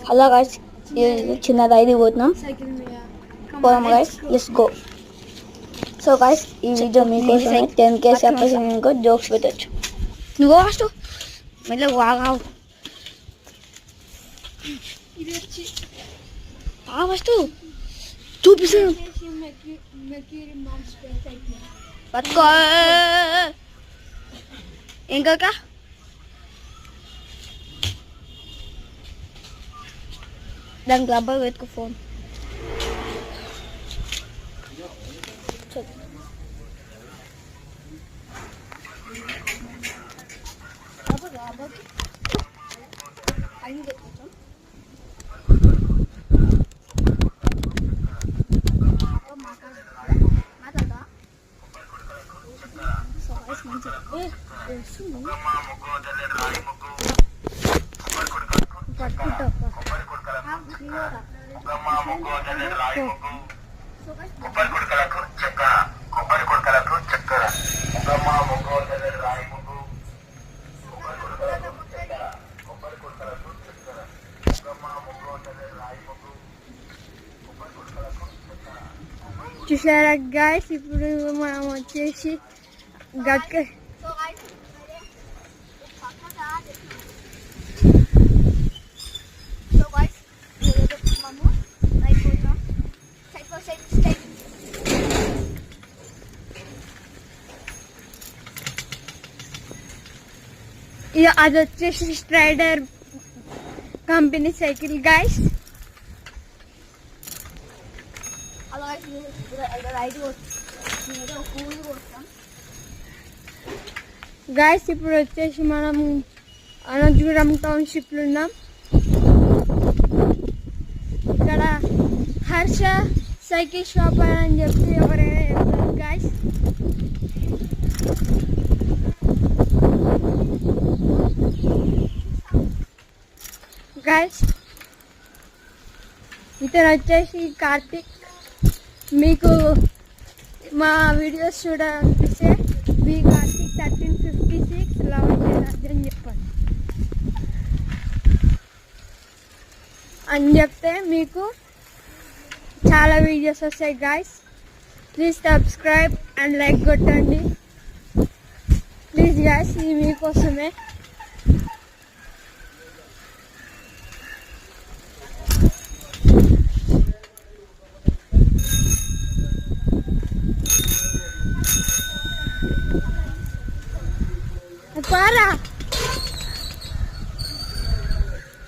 Hello guys, చిన్న ride పోతున్నాం. పోదాం guys, let's go. So guys, ఈ వీడియో మీకోసమే 10K సబ్స్క్రైబర్స్ ఇంకో జోక్స్ పెట్టచ్చు. నువ్వు ఫస్ట్ మెల్ల వాగావు ఫస్ట్ చూపిస్తాను. పట్టుకో ఇంకా దానికి రబ్బర్ పెట్టుకో ఫోన్. చూసారా గైస్, ఇప్పుడు మనం వచ్చేసి గట్క అది వచ్చేసి strider company cycle guys. Guys ఇప్పుడు వచ్చేసి మనం అనంతపురం టౌన్షిప్లో ఉన్నాం. ఇక్కడ హర్ష సైకిల్ షాప్ అని చెప్పి ఎవరైనా చెప్తారు గైస్. గైస్ ఇతను వచ్చేసి కార్తిక్. మీకు మా వీడియోస్ చూడాలనిపిస్తే మీ కార్తిక్ 1356 11 చెప్పండి అని చెప్తే మీకు చాలా వీడియోస్ వస్తాయి guys. Please subscribe and like కొట్టండి ప్లీజ్ గైస్, ఇది మీకోసమే.